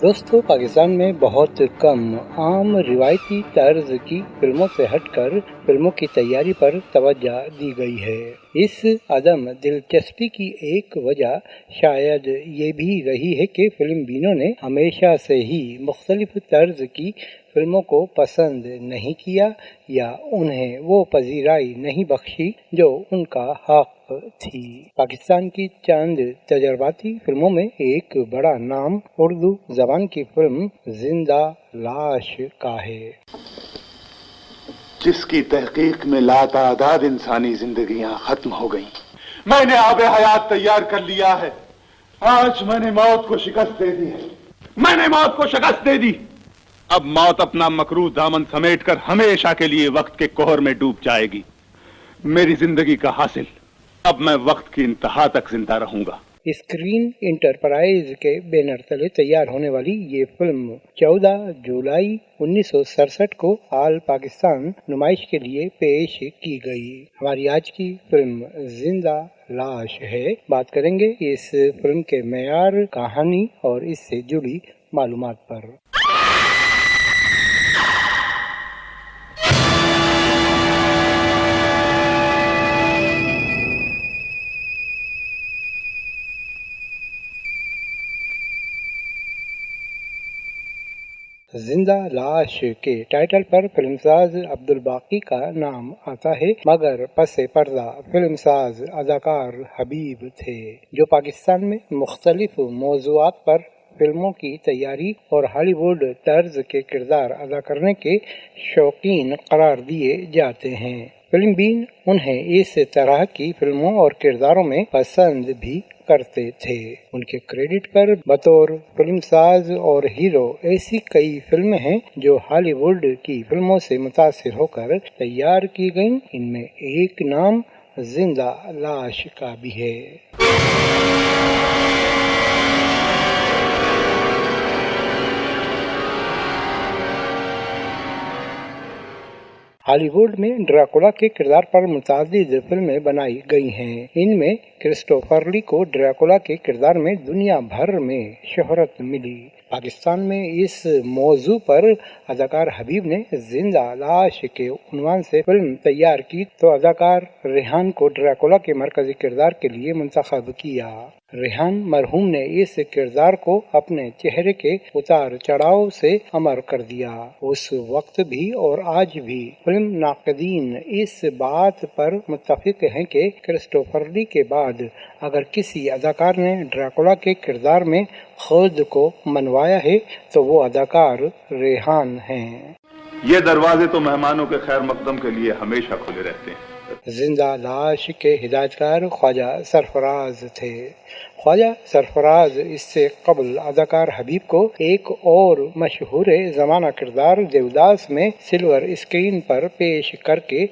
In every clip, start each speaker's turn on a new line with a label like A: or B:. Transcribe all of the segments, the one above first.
A: دوستو، پاکستان میں بہت کم عام روایتی طرز کی فلموں سے ہٹ کر فلموں کی تیاری پر توجہ دی گئی ہے۔ اس عدم دلچسپی کی ایک وجہ شاید یہ بھی رہی ہے کہ فلم بینوں نے ہمیشہ سے ہی مختلف طرز کی فلموں کو پسند نہیں کیا یا انہیں وہ پذیرائی نہیں بخشی جو ان کا حق تھی۔ پاکستان کی چند تجرباتی فلموں میں ایک بڑا نام اردو زبان کی فلم زندہ لاش کا ہے،
B: جس کی تحقیق میں لاتعداد انسانی زندگیاں ختم ہو گئیں۔ میں نے آب حیات تیار کر لیا ہے، آج میں نے موت کو شکست دے دی ہے، میں نے موت کو شکست دے دی۔ اب موت اپنا مکروہ دامن سمیٹ کر ہمیشہ کے لیے وقت کے کوہر میں ڈوب جائے گی۔ میری زندگی کا حاصل، اب میں وقت کی انتہا تک زندہ رہوں گا۔
A: اسکرین انٹرپرائز کے بینر تلے تیار ہونے والی یہ فلم 14 جولائی 1967 کو آل پاکستان نمائش کے لیے پیش کی گئی۔ ہماری آج کی فلم زندہ لاش ہے۔ بات کریں گے اس فلم کے معیار، کہانی اور اس سے جڑی معلومات پر۔ زندہ لاش کے ٹائٹل پر فلم ساز عبدالباقی کا نام آتا ہے، مگر پس پردہ فلم ساز اداکار حبیب تھے، جو پاکستان میں مختلف موضوعات پر فلموں کی تیاری اور ہالی ووڈ طرز کے کردار ادا کرنے کے شوقین قرار دیے جاتے ہیں۔ فلم بین انہیں اس طرح کی فلموں اور کرداروں میں پسند بھی کرتے تھے۔ ان کے کریڈٹ پر بطور فلم ساز اور ہیرو ایسی کئی فلمیں ہیں جو ہالی ووڈ کی فلموں سے متاثر ہو کر تیار کی گئیں۔ ان میں ایک نام زندہ لاش کا بھی ہے۔ ہالی ووڈ میں ڈریکولا کے کردار پر متعدد فلمیں بنائی گئی ہیں۔ ان میں کرسٹوفر لی کو ڈریکولا کے کردار میں دنیا بھر میں شہرت ملی۔ پاکستان میں اس موضوع پر اداکار حبیب نے زندہ لاش کے عنوان سے فلم تیار کی تو اداکار ریحان کو ڈریکولا کے مرکزی کردار کے لیے منتخب کیا۔ ریحان مرحوم نے اس کردار کو اپنے چہرے کے اتار چڑھاؤ سے امر کر دیا۔ اس وقت بھی اور آج بھی فلم ناقدین اس بات پر متفق ہیں کہ کرسٹوفر لی کے بعد اگر کسی اداکار نے ڈریکولا کے کردار میں خود کو منوایا ہے تو وہ اداکار ریحان ہیں۔
B: یہ دروازے تو مہمانوں کے خیر مقدم کے لیے ہمیشہ کھلے رہتے ہیں۔
A: زندہ لاش کے ہدایتکار خواجہ سرفراز تھے۔ خواجہ سرفراز اس سے قبل اداکار حبیب کو ایک اور مشہور زمانہ کردار دیوداس میں سلور اسکرین پر پیش کر کے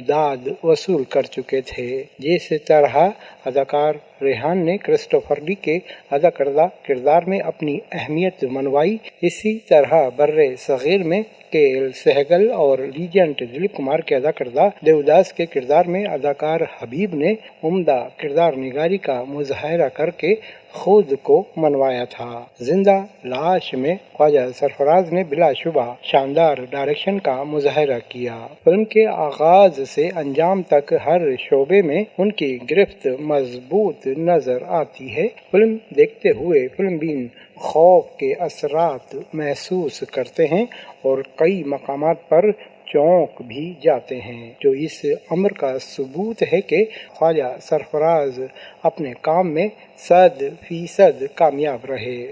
A: داد وصول کر چکے تھے۔ جس طرح اداکار ریحان نے کرسٹوفر لی کے ادا کردہ کردار میں اپنی اہمیت منوائی، اسی طرح برِ صغیر میں کے ایل سہگل اور لیجنٹ دلیپ کمار کے ادا کردہ دیوداس کے کردار میں اداکار حبیب نے عمدہ کردار نگاری کا مظاہرہ کر کے خود کو منوایا تھا۔ زندہ لاش میں خواجہ سرفراز نے بلا شبہ شاندار ڈائریکشن کا مظاہرہ کیا۔ فلم کے آغاز سے انجام تک ہر شعبے میں ان کی گرفت مضبوط نظر آتی ہے۔ فلم دیکھتے ہوئے فلم بین خوف کے اثرات محسوس کرتے ہیں اور کئی مقامات پر چونک بھی جاتے ہیں، جو اس امر کا ثبوت ہے کہ خواجہ سرفراز اپنے کام میں 100% کامیاب رہے۔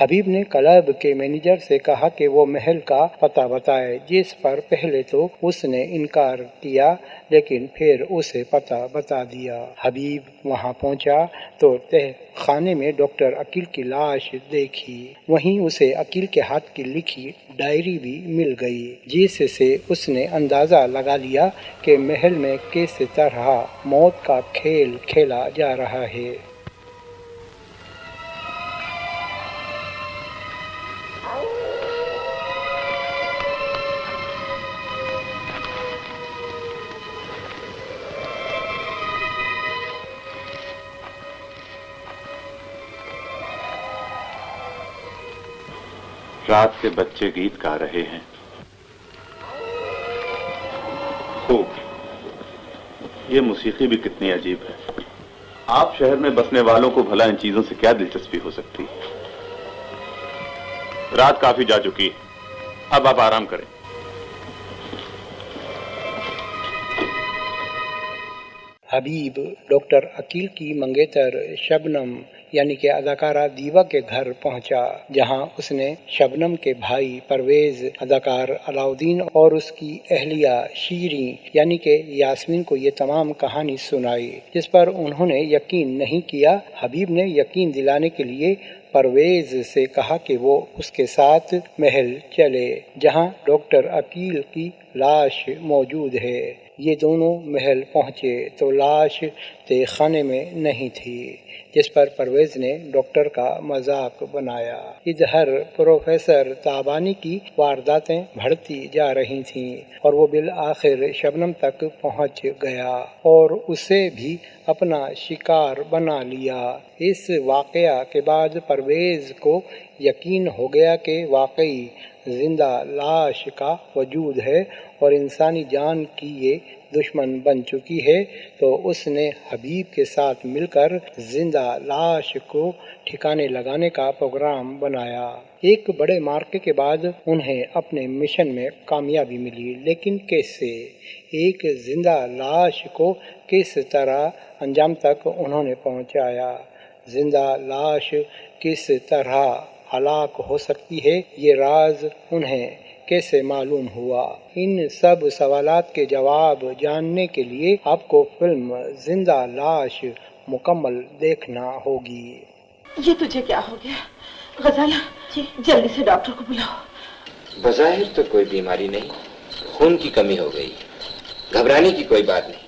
A: حبیب نے کلب کے مینیجر سے کہا کہ وہ محل کا پتہ بتائے، جس پر پہلے تو اس نے انکار کیا لیکن پھر اسے پتہ بتا دیا۔ حبیب وہاں پہنچا تو تہ خانے میں ڈاکٹر عقیل کی لاش دیکھی، وہیں اسے عقیل کے ہاتھ کی لکھی ڈائری بھی مل گئی، جس سے اس نے اندازہ لگا لیا کہ محل میں کس طرح موت کا کھیل کھیلا جا رہا ہے۔
C: رات کے بچے گیت گا رہے ہیں، خوب، یہ موسیقی بھی کتنی عجیب ہے۔ آپ شہر میں بسنے والوں کو بھلا ان چیزوں سے کیا دلچسپی ہو سکتی؟ رات کافی جا چکی ہے، اب آپ آرام کریں۔
A: حبیب ڈاکٹر عقیل کی منگیتر شبنم یعنی کہ اداکارہ دیوا کے گھر پہنچا، جہاں اس نے شبنم کے بھائی پرویز، اداکار علاؤدین اور اس کی اہلیہ شیریں یعنی کہ یاسمین کو یہ تمام کہانی سنائی، جس پر انہوں نے یقین نہیں کیا۔ حبیب نے یقین دلانے کے لیے پرویز سے کہا کہ وہ اس کے ساتھ محل چلے جہاں ڈاکٹر عقیل کی لاش موجود ہے۔ یہ دونوں محل پہنچے تو لاش تہ خانے میں نہیں تھی، جس پر پرویز نے ڈاکٹر کا مذاق بنایا۔ ادھر پروفیسر تابانی کی وارداتیں بڑھتی جا رہی تھیں اور وہ بالآخر شبنم تک پہنچ گیا اور اسے بھی اپنا شکار بنا لیا۔ اس واقعہ کے بعد پرویز کو یقین ہو گیا کہ واقعی زندہ لاش کا وجود ہے اور انسانی جان کی یہ دشمن بن چکی ہے، تو اس نے حبیب کے ساتھ مل کر زندہ لاش کو ٹھکانے لگانے کا پروگرام بنایا۔ ایک بڑے مارکے کے بعد انہیں اپنے مشن میں کامیابی ملی، لیکن کیسے؟ ایک زندہ لاش کو کس طرح انجام تک انہوں نے پہنچایا؟ زندہ لاش کس طرح ہلاک ہو سکتی ہے، یہ راز انہیں کیسے معلوم ہوا؟ ان سب سوالات کے جواب جاننے کے لیے آپ کو فلم زندہ لاش مکمل دیکھنا ہوگی۔
D: یہ تجھے کیا ہو گیا غزالہ؟ جلدی سے ڈاکٹر کو بلاؤ۔
E: بظاہر تو کوئی بیماری نہیں، خون کی کمی ہو گئی، گھبرانے کی کوئی بات نہیں،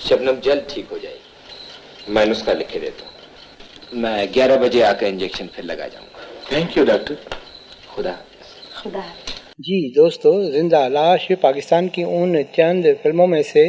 E: شبنم جلد ٹھیک ہو جائے گی۔ میں نسخہ لکھے دیتا ہوں، میں 11 بجے آ کر انجیکشن پھر لگا جاؤں گا۔
C: Thank you doctor.
E: خدا
D: خدا
A: جی دوستو، زندہ لاش پاکستان کی ان چند فلموں میں سے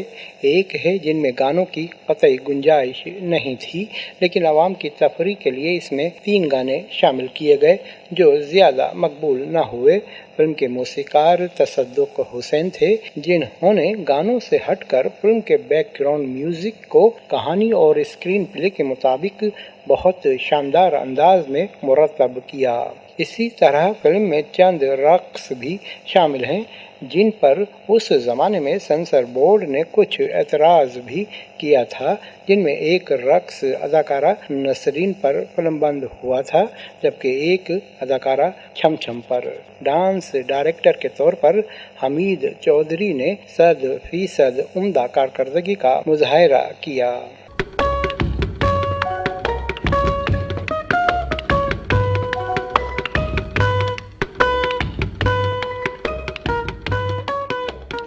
A: ایک ہے جن میں گانوں کی قطعی گنجائش نہیں تھی، لیکن عوام کی تفریح کے لیے اس میں 3 گانے شامل کیے گئے جو زیادہ مقبول نہ ہوئے۔ فلم کے موسیقار تصدق حسین تھے، جنہوں نے گانوں سے ہٹ کر فلم کے بیک گراؤنڈ میوزک کو کہانی اور اسکرین پلے کے مطابق بہت شاندار انداز میں مرتب کیا۔ اسی طرح فلم میں چند رقص بھی شامل ہیں جن پر اس زمانے میں سینسر بورڈ نے کچھ اعتراض بھی کیا تھا، جن میں ایک رقص اداکارہ نسرین پر فلم بند ہوا تھا، جبکہ ایک اداکارہ چھم چھم پر۔ ڈانس ڈائریکٹر کے طور پر حمید چودھری نے 100% عمدہ کارکردگی کا مظاہرہ کیا۔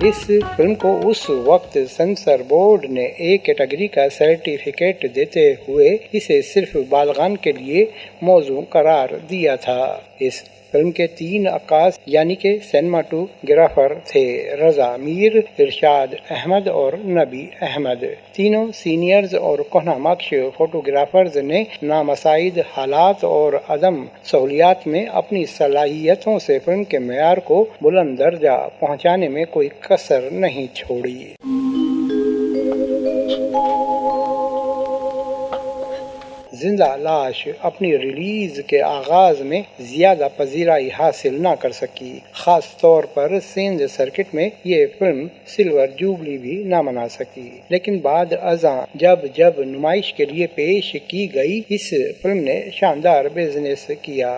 A: اس فلم کو اس وقت سینسر بورڈ نے ایک کیٹیگری کا سرٹیفکیٹ دیتے ہوئے اسے صرف بالغان کے لیے موزوں قرار دیا تھا۔ اس فلم کے 3 عکاس یعنی کہ سینماٹوگرافر تھے: رضا میر، ارشاد احمد اور نبی احمد۔ تینوں سینئرز اور کہنہ مکش فوٹوگرافرز نے نامساعد حالات اور عدم سہولیات میں اپنی صلاحیتوں سے فلم کے معیار کو بلند درجہ پہنچانے میں کوئی کسر نہیں چھوڑی۔ زندہ لاش اپنی ریلیز کے آغاز میں زیادہ پذیرائی حاصل نہ کر سکی، خاص طور پر سندھ سرکٹ میں یہ فلم سلور جوبلی بھی نہ منا سکی، لیکن بعد ازاں جب نمائش کے لیے پیش کی گئی اس فلم نے شاندار بزنس کیا۔